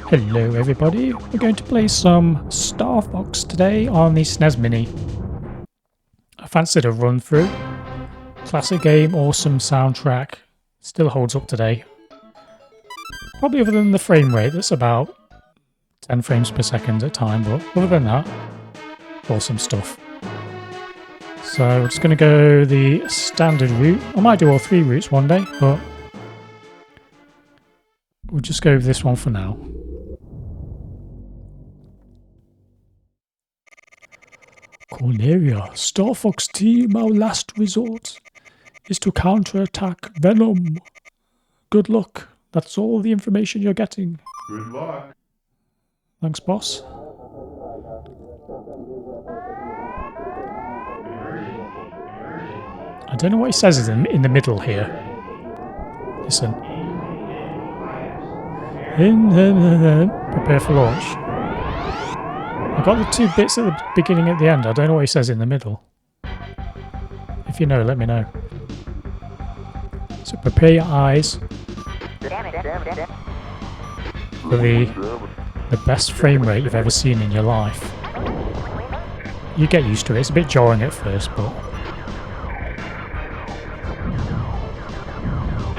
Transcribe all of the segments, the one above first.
Hello everybody, we're going to play some Star Fox today on the Snes Mini. I fancied a run through. Classic game, awesome soundtrack, still holds up today. Probably other than the frame rate, that's about 10 frames per second at time, but other than that, awesome stuff. So we're just going to go the standard route. I might do all three routes one day, but we'll just go with this one for now. Corneria, Star Fox team, our last resort is to counterattack Venom. Good luck. That's all the information you're getting. Good luck. Thanks, boss. I don't know what he says in the middle here. Listen. Prepare for launch. I got the two bits at the beginning and at the end. I don't know what he says in the middle. If you know, let me know. So prepare your eyes for the best frame rate you've ever seen in your life. You get used to it. It's a bit jarring at first, but...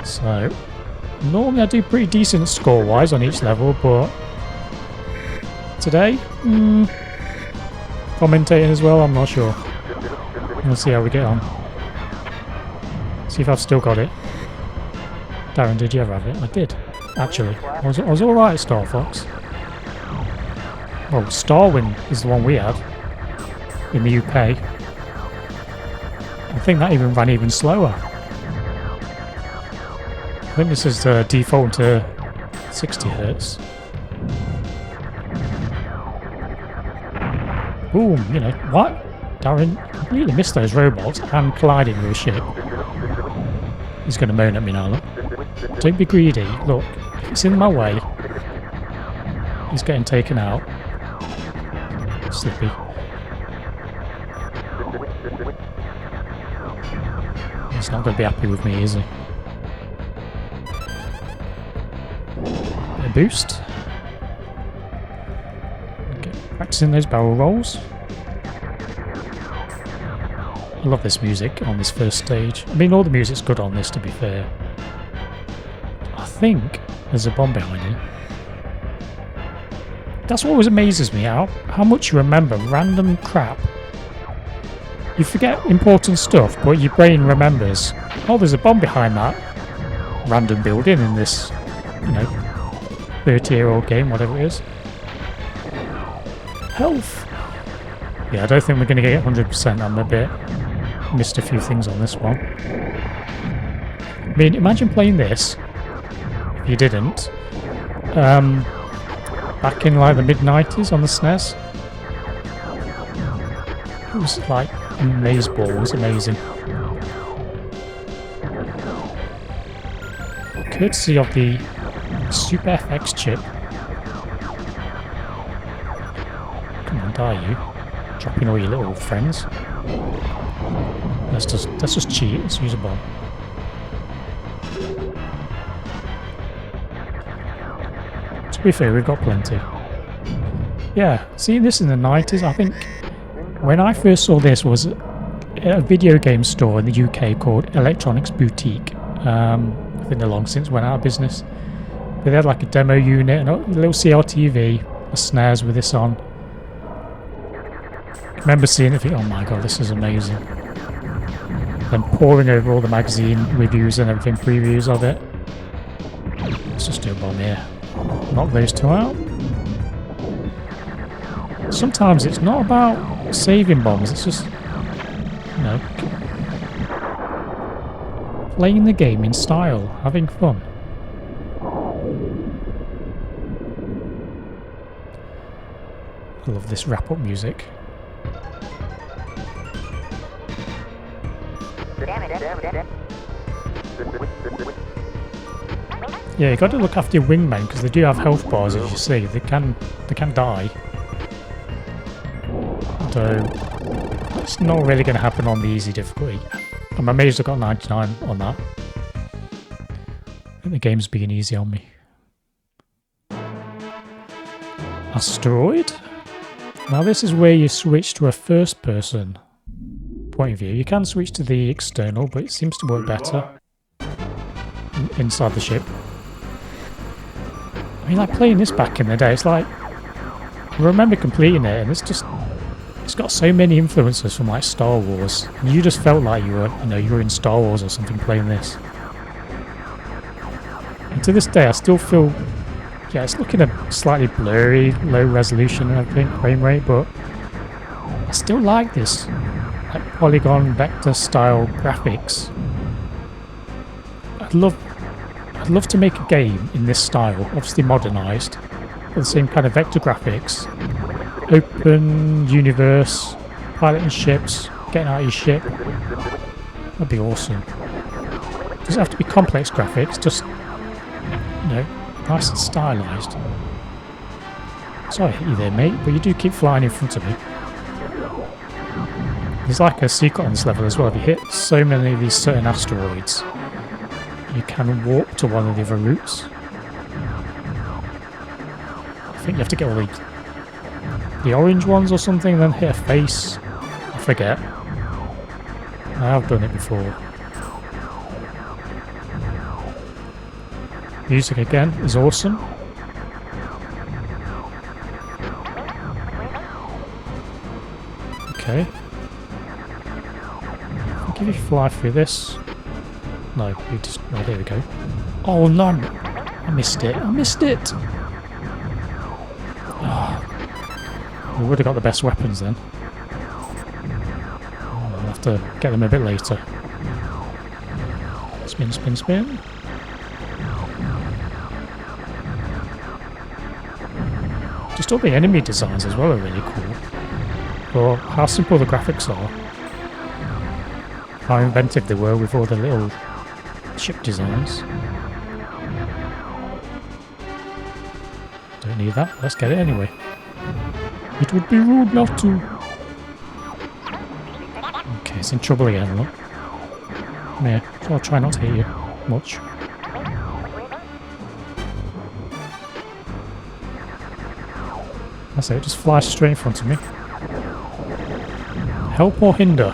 So, normally I do pretty decent score-wise on each level, but... Today, commentating as well, I'm not sure. We'll see how we get on. See if I've still got it. Darren, did you ever have it? I did, actually. I was alright at Star Fox. Well, Starwin is the one we had in the UK. I think that even ran even slower. I think this is default to 60 Hz. Boom, you know, what? Darren really missed those robots and collided with a ship. He's going to moan at me now, look. Don't be greedy, look. If it's in my way, he's getting taken out. Slippy. He's not going to be happy with me, is he? Bit of boost. Practicing those barrel rolls. I love this music on this first stage. I mean, all the music's good on this, to be fair. I think there's a bomb behind you. That's what always amazes me, how much you remember random crap. You forget important stuff, but your brain remembers. Oh, there's a bomb behind that random building in this, you know, 30-year-old game, whatever it is. Health. Yeah, I don't think we're going to get 100%. I'm a bit... missed a few things on this one. I mean, imagine playing this, if you didn't, back in like the mid-90s on the Snes. It was like amazeball, it was amazing. Courtesy of the Super FX chip. Come on, die you. Dropping all your little friends. Let's just cheat. Let's use a bomb. To be fair, we've got plenty. Yeah, seeing this in the 90s, I think when I first saw this was a video game store in the UK called Electronics Boutique. I think they're long since went out of business. But they had like a demo unit and a little CRTV, a Snes with this on. I remember seeing it and thinking, oh my god, this is amazing. Then poring over all the magazine reviews and everything, previews of it. Let's just do a bomb here. Knock those two out. Sometimes it's not about saving bombs, it's just, you know, playing the game in style, having fun. I love this wrap-up music. Yeah, you got to look after your wingmen because they do have health bars, as you see. They can die. So it's not really going to happen on the easy difficulty. I'm amazed I got 99 on that. I think the game's being easy on me. Asteroid. Now this is where you switch to a first person point of view. You can switch to the external, but it seems to work better inside the ship. I mean, like playing this back in the day, it's like, I remember completing it and it's got so many influences from like Star Wars. And you just felt like you were in Star Wars or something playing this. And to this day I still feel, yeah, it's looking a slightly blurry, low resolution I think, frame rate, but I still like this like polygon vector style graphics. I'd love to make a game in this style, obviously modernised, with the same kind of vector graphics. Open universe, piloting ships, getting out of your ship. That'd be awesome. Doesn't have to be complex graphics, just, you know, nice and stylised. Sorry I hit you there, mate, but you do keep flying in front of me. There's like a secret on this level as well. If you hit so many of these certain asteroids, you can warp to one of the other routes. I think you have to get all the orange ones or something, and then hit a face. I forget. I have done it before. Music again is awesome. Okay. I think if you fly through this. No, you just. Oh, there we go. Oh no! I missed it. I missed it! Oh, we would have got the best weapons then. Oh, I'll have to get them a bit later. Spin, spin, spin. Just all the enemy designs as well are really cool. For how simple the graphics are. How inventive they were with all the little ship designs. Don't need that. Let's get it anyway. It would be rude not to. Okay, it's in trouble again, look. Come here. So I'll try not to hit you much. That's it, just fly straight in front of me. Help or hinder?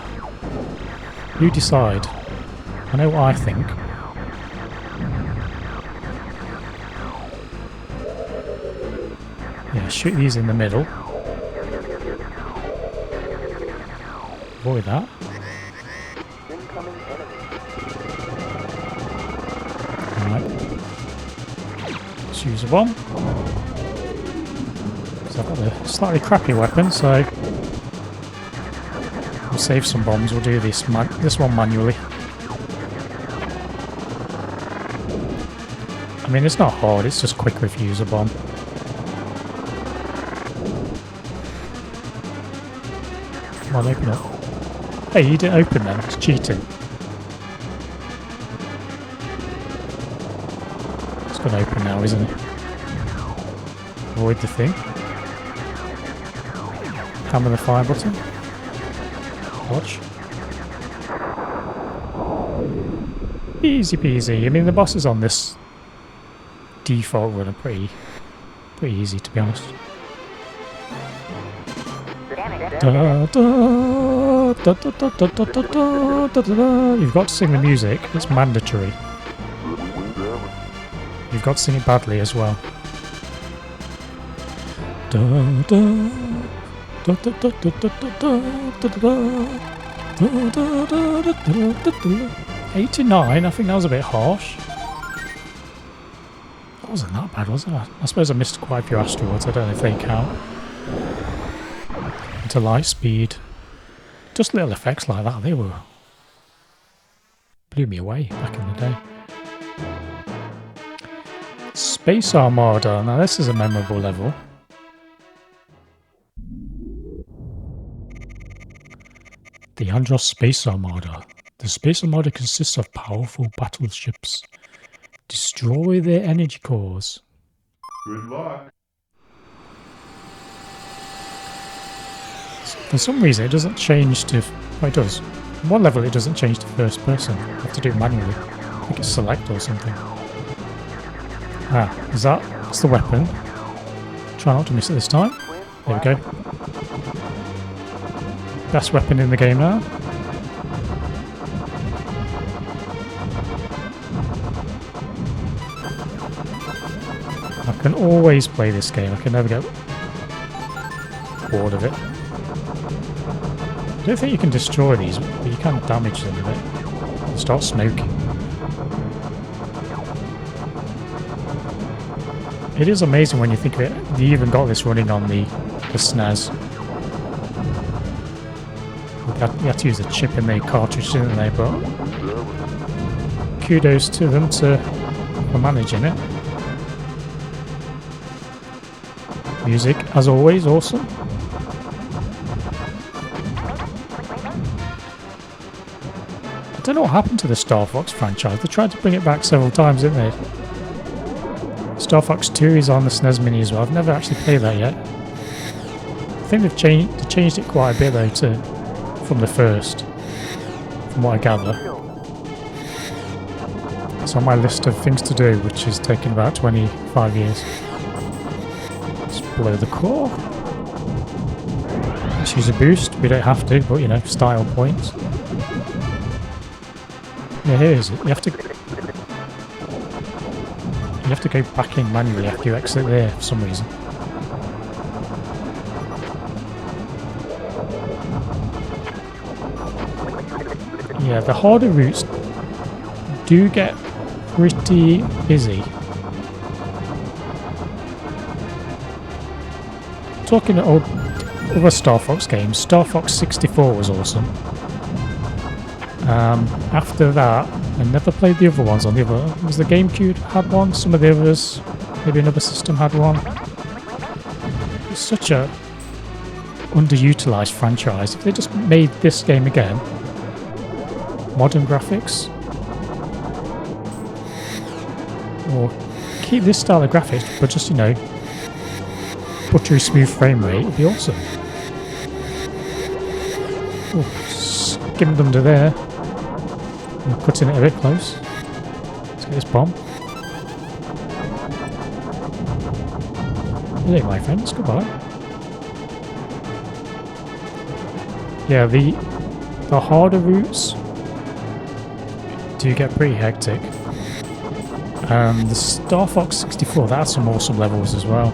You decide. I know what I think. Yeah, shoot these in the middle. Avoid that. Alright. Let's use a bomb. So I've got a slightly crappy weapon, so we'll save some bombs. We'll do this one manually. I mean, it's not hard, it's just quicker if you use a bomb. Come on, open up. Hey, you didn't open then, it's cheating. It's going to open now, isn't it? Avoid the thing. Hammer the fire button. Watch. Easy peasy. I mean, the bosses on this default run are pretty easy, to be honest. You've got to sing the music. It's mandatory. You've got to sing it badly as well. 89, I think that was a bit harsh. That wasn't that bad, was it? I suppose I missed quite a few asteroids, I don't know if they count. Into light speed. Just little effects like that, they blew me away back in the day. Space Armada, now this is a memorable level. The Andross Space Armada. The Space Armada consists of powerful battleships. Destroy their energy cores. Good luck. For some reason it doesn't change to... Oh, it does. On one level it doesn't change to first person. You have to do it manually. I think it's select or something. Ah, is that? That's the weapon. Try not to miss it this time. There we go. Best weapon in the game now. I can always play this game. I can never get bored of it. I don't think you can destroy these, but you can damage them a bit. They'll start smoking. It is amazing when you think of it. They even got this running on the Snes. You had to use a chip in the cartridge, didn't they? But kudos to them for managing it. Music, as always, awesome. I don't know what happened to the Star Fox franchise. They tried to bring it back several times, didn't they? Star Fox 2 is on the SNES Mini as well. I've never actually played that yet. I think they've changed it quite a bit though from the first, from what I gather. It's on my list of things to do, which is taking about 25 years. Let's blow the core. Let's use a boost. We don't have to, but you know, style points. Yeah, here is it. You have to go back in manually after you exit there for some reason. Yeah, the harder routes do get pretty busy. Talking of other Star Fox games, Star Fox 64 was awesome. After that, I never played the other ones on the other. Was the GameCube had one? Some of the others, maybe another system had one. It's such a underutilized franchise. If they just made this game again, modern graphics, or keep this style of graphics, but just, you know, buttery smooth frame rate, would be awesome. Oh, skimmed under there. I'm cutting it a bit close. Let's get this bomb. Hey, my friends, goodbye. Yeah, the harder routes do get pretty hectic. The Star Fox 64, that has some awesome levels as well.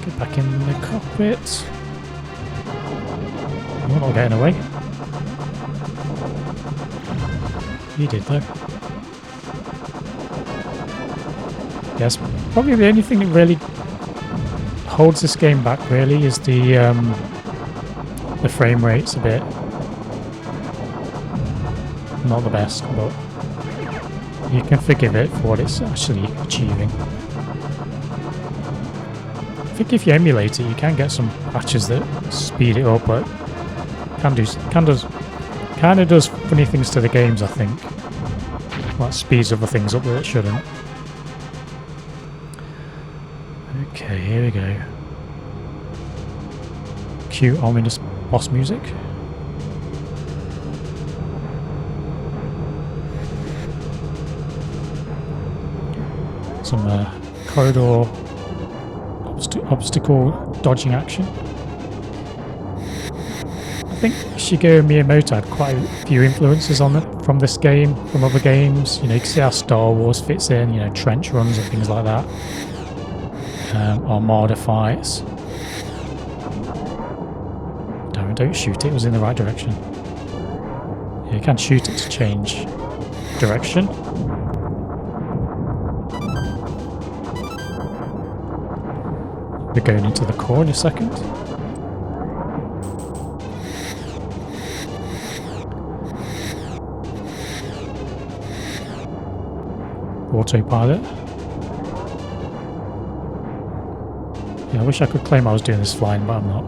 Get back in the cockpit. You're not getting away. You did though. Yes, probably the only thing that really holds this game back really is the frame rates a bit. Not the best, but you can forgive it for what it's actually achieving. I think if you emulate it, you can get some patches that speed it up, but kind of does funny things to the games, I think. That speeds other things up that it shouldn't. Okay, here we go. Cue ominous boss music. Some corridor obstacle dodging action. I think Shigeru Miyamoto had quite a few influences on it from this game, from other games. You know, you can see how Star Wars fits in, you know, trench runs and things like that. Armada fights. Don't shoot it, it was in the right direction. Yeah, you can shoot it to change direction. We're going into the core in a second. Autopilot. Yeah, I wish I could claim I was doing this flying, but I'm not.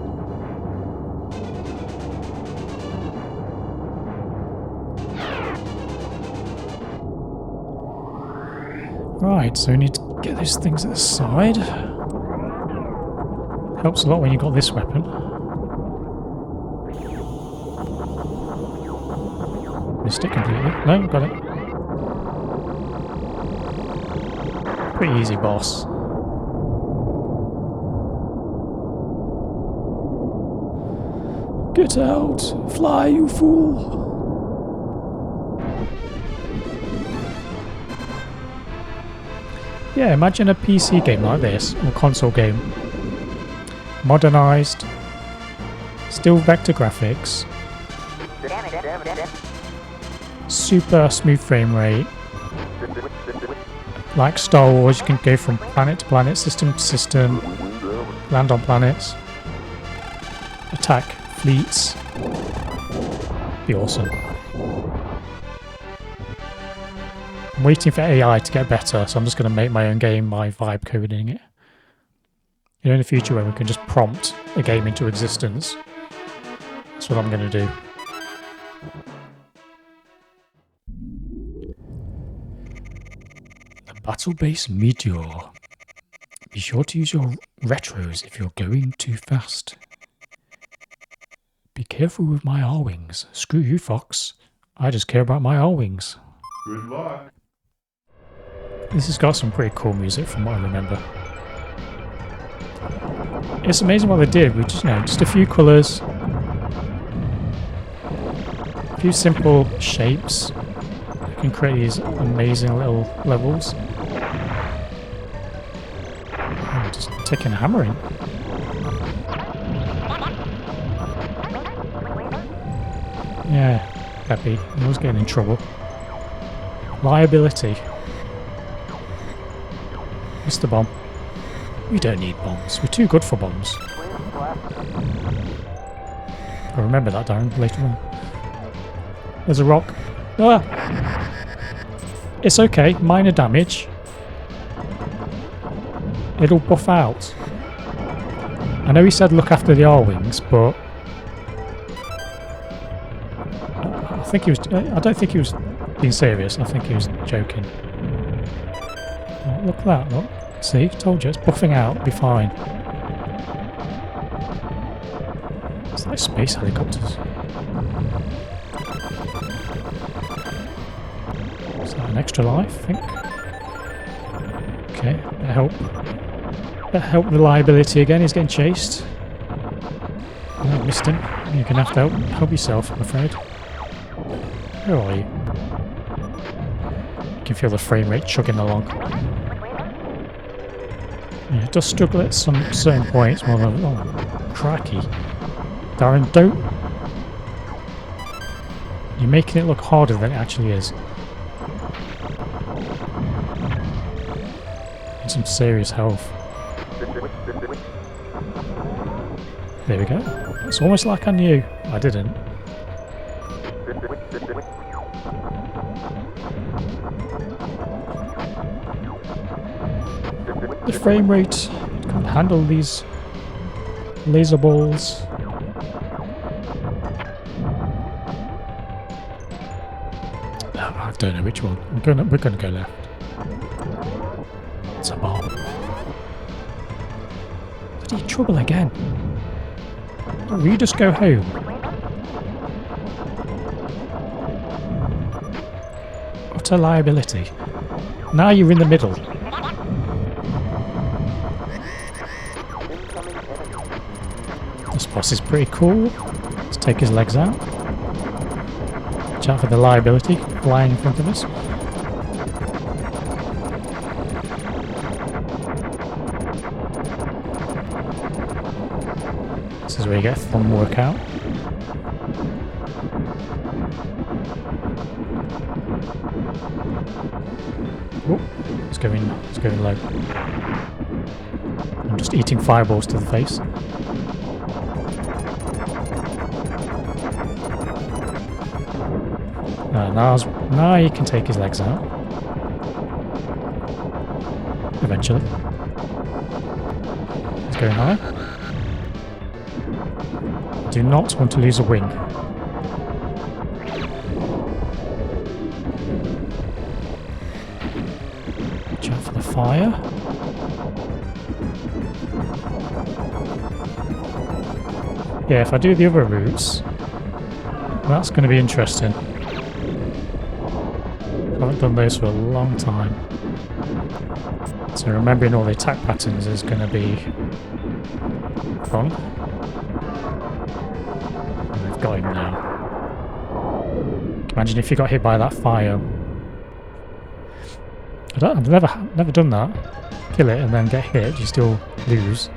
Right, so we need to get those things at the side. Helps a lot when you've got this weapon. Missed it completely. No, got it. Pretty easy boss. Get out! Fly, you fool! Yeah, imagine a PC game like this, or console game. Modernized, still vector graphics, super smooth frame rate. Like Star Wars, you can go from planet to planet, system to system, land on planets, attack fleets. Be awesome. I'm waiting for AI to get better, so I'm just going to make my own game by vibe coding it. You know, in the future when we can just prompt a game into existence, that's what I'm going to do. The Battle Base Meteor. Be sure to use your retros if you're going too fast. Be careful with my R-Wings. Screw you, Fox. I just care about my R-Wings. Good luck. This has got some pretty cool music from what I remember. It's amazing what they did with just, just a few colours, a few simple shapes. You can create these amazing little levels. Oh, just taking a hammer in. Yeah, Peppy. I was getting in trouble. Liability. Mr. Bomb. We don't need bombs. We're too good for bombs. I'll remember that, Darren, later on. There's a rock. Ah! It's okay. Minor damage. It'll buff out. I know he said look after the R-Wings, but I think he was. I don't think he was being serious. I think he was joking. Oh, look at that! Look, see, told you it's buffing out. It'll be fine. It's like space helicopters. Is that an extra life? I think. Okay, that'll help. That'll help reliability again. He's getting chased. Oh, I missed him. You're gonna have to help yourself, I'm afraid. Where are you? You can feel the frame rate chugging along. Yeah, it does struggle at some certain points more than... Oh, cracky. Darren, don't... You're making it look harder than it actually is. Need some serious health. There we go. It's almost like I knew. I didn't. The frame rate can't handle these laser balls. I don't know which one. We're gonna go left. It's a bomb. Bloody trouble again. Will you just go home? Utter liability. Now you're in the middle. This boss is pretty cool. Let's take his legs out. Watch out for the liability flying in front of us. This is where you get a thumb workout. Oh, it's going low. I'm just eating fireballs to the face. Now you can take his legs out. Eventually. He's going high. Do not want to lose a wing. Watch out for the fire. Yeah, if I do the other routes, that's going to be interesting. haven't done those for a long time. So remembering all the attack patterns is going to be fun. And we've got him now. Imagine if you got hit by that fire. I've never done that. Kill it and then get hit, you still lose.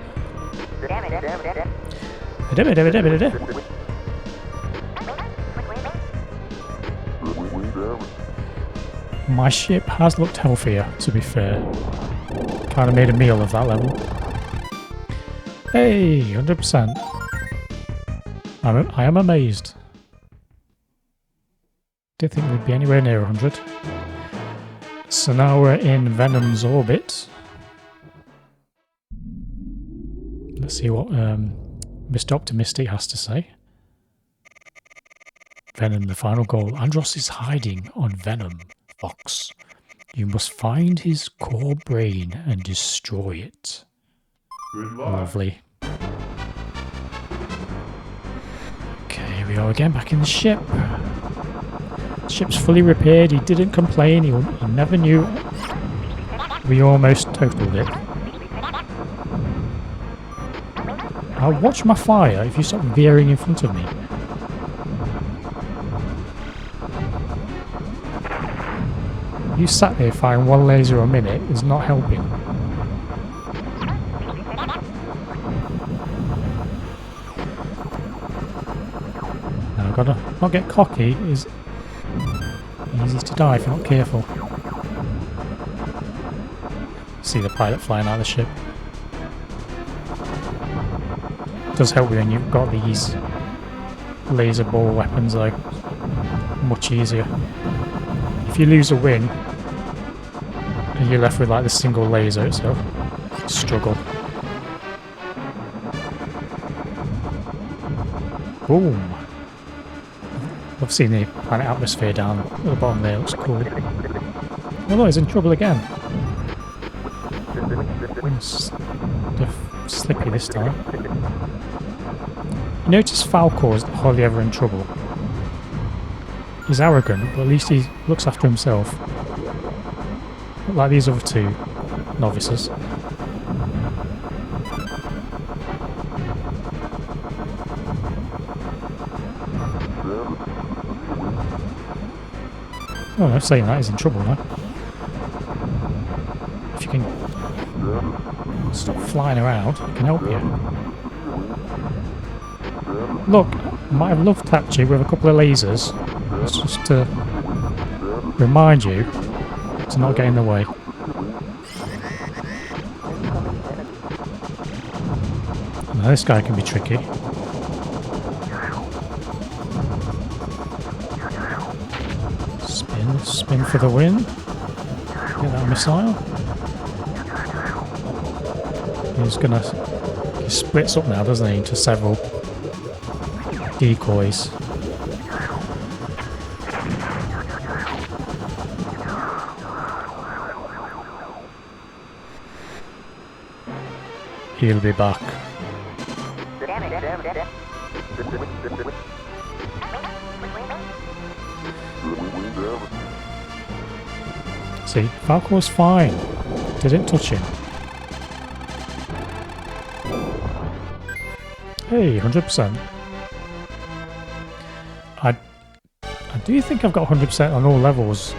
My ship has looked healthier, to be fair. Kind of made a meal of that level. Hey, 100%. I am amazed. Didn't think we'd be anywhere near 100. So now we're in Venom's orbit. Let's see what Mr. Optimistic has to say. Venom, the final goal. Andross is hiding on Venom, Fox. You must find his core brain and destroy it. Good luck. Lovely. Okay, here we are again, back in the ship. The ship's fully repaired. He didn't complain. He never knew. We almost totaled it. I'll watch my fire if you stop veering in front of me. You sat there firing one laser a minute is not helping. Now I've got to not get cocky. Is easy to die if you're not careful. See the pilot flying out of the ship. It does help when you've got these laser ball weapons, like much easier. If you lose a win and you're left with like the single laser itself, struggle. Boom! I've seen the planet atmosphere down at the bottom there, looks cool. Although he's in trouble again. Slippy this time. You notice Falcor is hardly ever in trouble. He's arrogant, but at least he looks after himself. Not like these other two novices. Oh no, saying that, he's in trouble now. If you can stop flying around, it can help you. Look, I might have love tapped you with a couple of lasers. It's just to remind you to not get in the way. Now this guy can be tricky. Spin for the win. Get that missile. He splits up now, doesn't he, into several decoys. He'll be back. See, Falcor's fine. Didn't touch him. Hey, 100%. I do think I've got 100% on all levels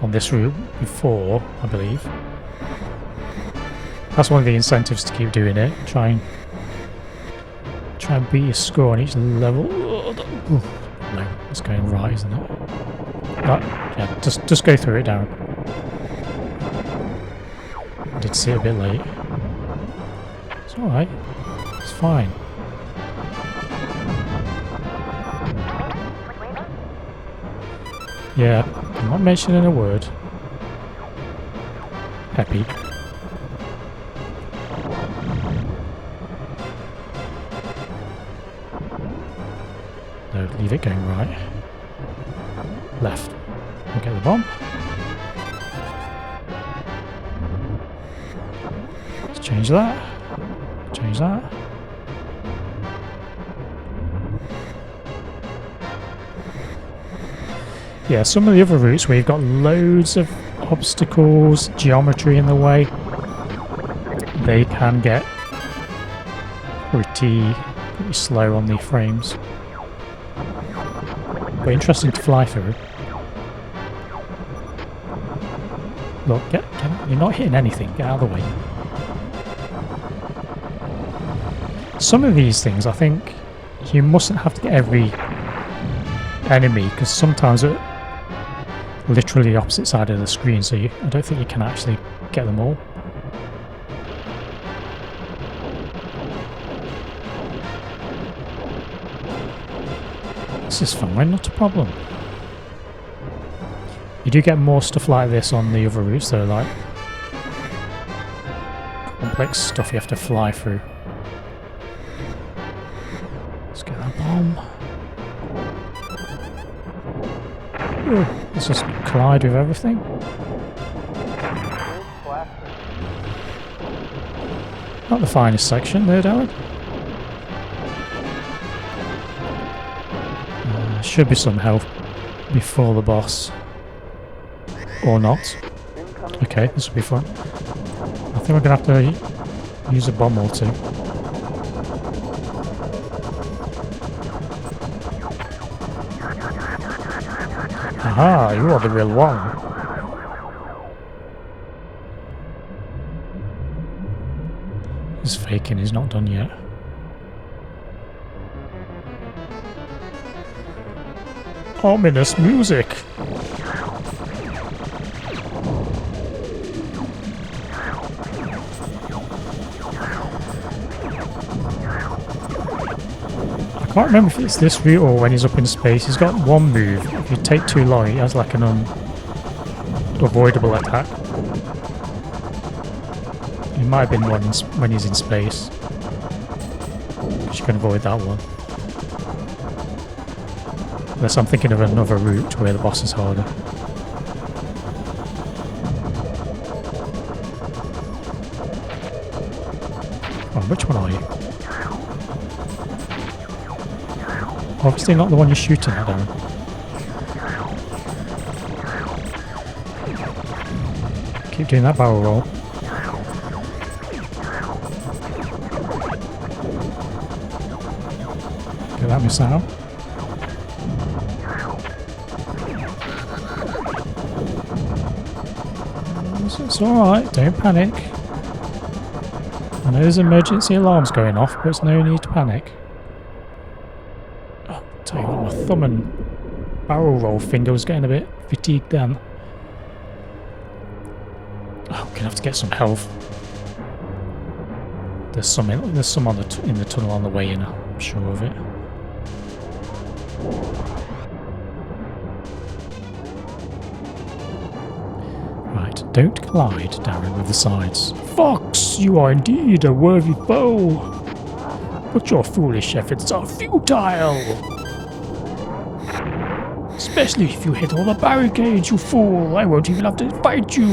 on this route before, I believe. That's one of the incentives to keep doing it. Try and beat your score on each level. No, it's going right, isn't it? Yeah, just go through it, Darren. I did see it a bit late. It's alright. It's fine. Yeah, I'm not mentioning a word. Happy. No, leave it going right. Left. We'll get the bomb. Let's change that. Change that. Yeah, some of the other routes where you've got loads of obstacles, geometry in the way, they can get pretty slow on the frames. But interesting to fly through. Look, get out. You're not hitting anything. Get out of the way. Some of these things, I think, you mustn't have to get every enemy, because sometimes they're literally the opposite side of the screen, so I don't think you can actually get them all. This is fine, not a problem. You do get more stuff like this on the other routes though, like complex stuff you have to fly through. Let's get that bomb. Let's just collide with everything. Not the finest section there, Darren. Should be some health before the boss. Or not. Okay, this will be fun. I think we're going to have to use a bomb or two. Aha, you are the real one. He's faking, he's not done yet. Ominous music. I can't remember if it's this route or when he's up in space. He's got one move. If you take too long, he has like an unavoidable attack. It might have been one when he's in space. You can avoid that one. Unless I'm thinking of another route where the boss is harder. Oh, which one are you? Obviously not the one you're shooting at, Darren. Keep doing that barrel roll. Get that missile. It's alright, don't panic. I know there's emergency alarms going off, but there's no need to panic. Oh, tell you what, my thumb and barrel roll finger was getting a bit fatigued then. Oh, I'm gonna have to get some health. There's some in the tunnel on the way in, I'm sure of it. Right, don't collide, Darren, with the sides. Fox, you are indeed a worthy foe, but your foolish efforts are futile. Especially if you hit all the barricades, you fool. I won't even have to fight you.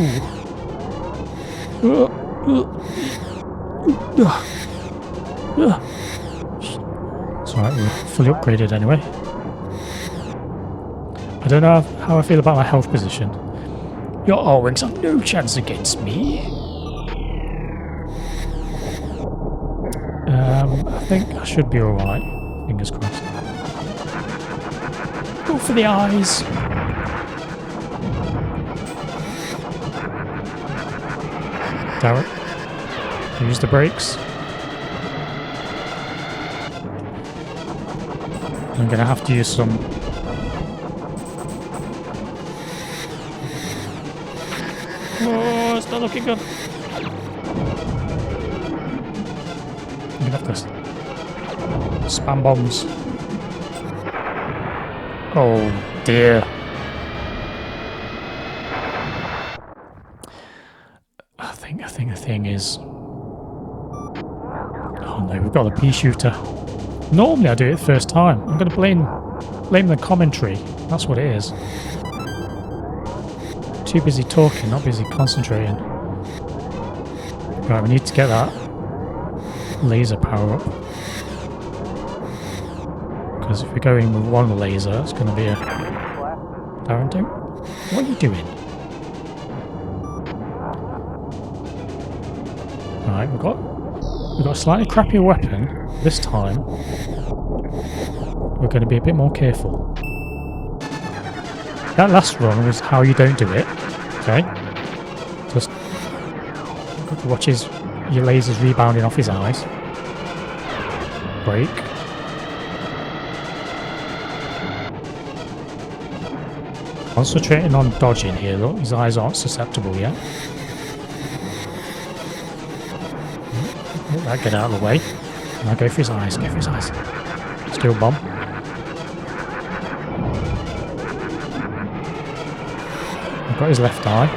It's alright, we're fully upgraded anyway. I don't know how I feel about my health position. Your R-Wings have no chance against me. I think I should be alright. Fingers crossed. Go for the eyes. Darren, use the brakes. I'm gonna have to use some. Oh, it's not looking good. I'm gonna have to spam bombs. Oh dear. I think the thing is. Oh no, we've got the pea shooter. Normally I do it the first time. I'm going to blame the commentary. That's what it is. Too busy talking, not busy concentrating. Right, we need to get that laser power up. Because if we're going with one laser, it's going to be a Darren, don't... What are you doing? Right, we've got a slightly crappier weapon. This time, we're going to be a bit more careful. That last run was how you don't do it. Okay? Just watch your lasers rebounding off his eyes. Break. Concentrating on dodging here, look. His eyes aren't susceptible yet. Let that get out of the way. Now go for his eyes, go for his eyes. Steel bomb. I've got his left eye.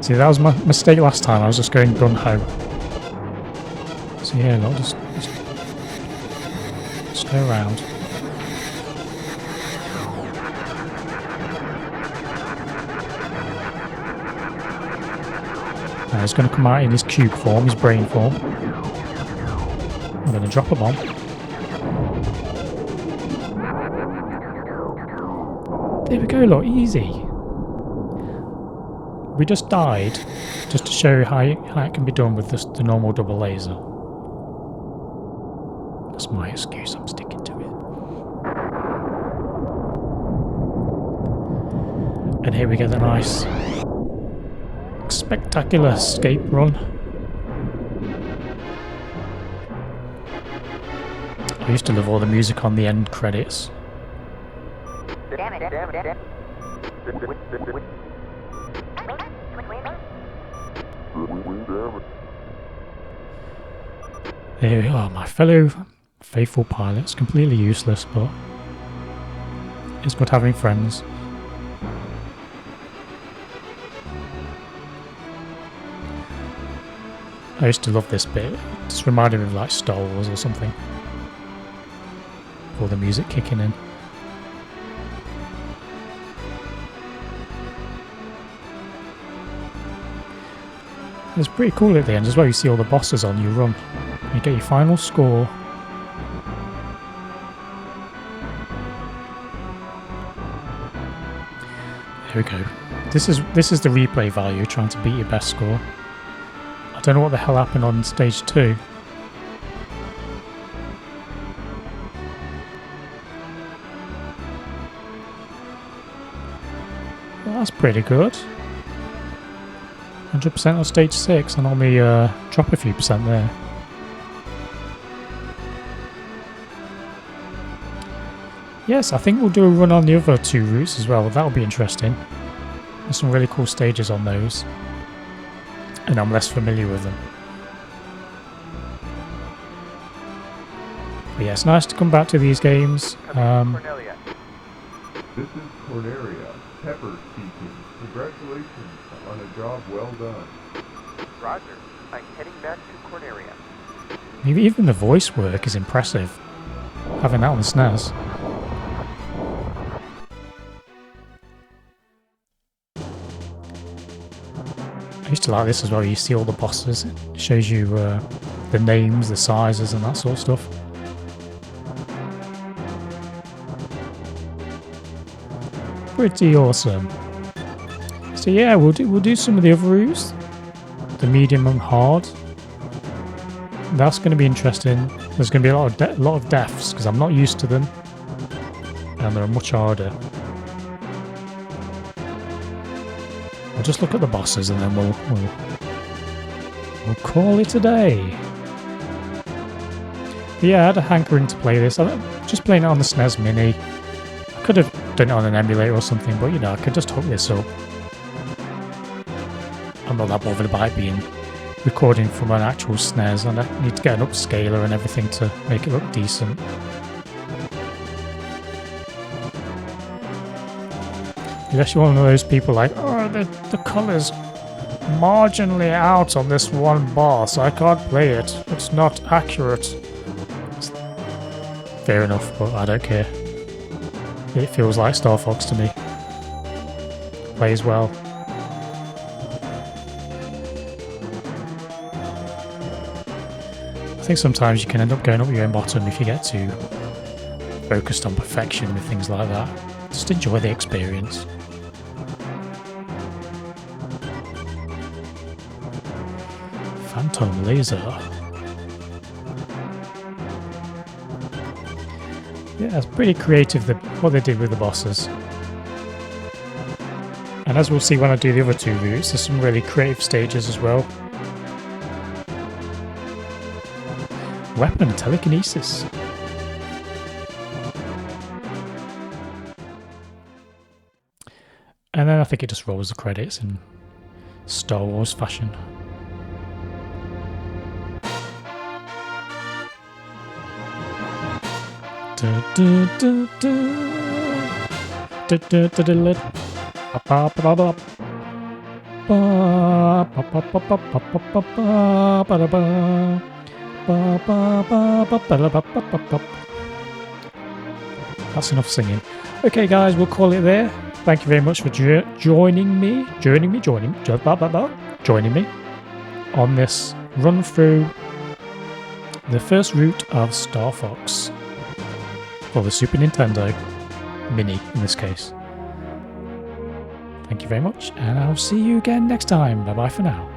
See, that was my mistake last time. I was just going gun-ho. So yeah, look, just go around. Now he's going to come out in his cube form, his brain form. I'm going to drop a bomb. There we go, look, easy. We just died, just to show you how it can be done with the normal double laser. That's my excuse, I'm sticking to it. And here we get the nice, spectacular escape run. I used to love all the music on the end credits. There we are, my fellow faithful pilots. Completely useless, but it's good having friends. I used to love this bit. It just reminded me of like Star Wars or something. All the music kicking in. It's pretty cool at the end as well. You see all the bosses on your run. You get your final score. There we go. This is the replay value, trying to beat your best score. I don't know what the hell happened on stage 2. Well, that's pretty good. 100% on stage 6 and only drop a few percent there. Yes, I think we'll do a run on the other 2 routes as well. That'll be interesting. There's some really cool stages on those. And I'm less familiar with them. But yeah, it's nice to come back to these games. Corneria. This is Corneria. Pepper speaking. Congratulations on a job well done. Roger. I'm heading back to Corneria. Maybe even the voice work is impressive. Having that on the SNES. I used to like this as well. You see all the bosses. It shows you the names, the sizes, and that sort of stuff. Pretty awesome. So yeah, we'll do some of the other routes, the medium and hard. That's going to be interesting. There's going to be a lot of deaths because I'm not used to them, and they're much harder. We'll just look at the bosses and then we'll call it a day. But yeah, I had a hankering to play this. I'm just playing it on the SNES Mini. I could have done it on an emulator or something, but you know, I could just hook this up. I'm not that bothered about it being recording from an actual SNES, and I need to get an upscaler and everything to make it look decent. Unless you're one of those people like, oh, the colour's marginally out on this one boss, I can't play it, it's not accurate. Fair enough, but I don't care. It feels like Star Fox to me. Plays well. I think sometimes you can end up going up your own bottom if you get too focused on perfection with things like that. Just enjoy the experience. Phantom laser. Yeah, it's pretty creative what they did with the bosses. And as we'll see when I do the other two routes, there's some really creative stages as well. Weapon telekinesis. And then I think it just rolls the credits in Star Wars fashion. That's enough singing. Okay guys, we'll call it there. Thank you very much for joining me on this run through the first route of Star Fox for the Super Nintendo Mini in this case. Thank you very much, and I'll see you again next time. Bye bye for now.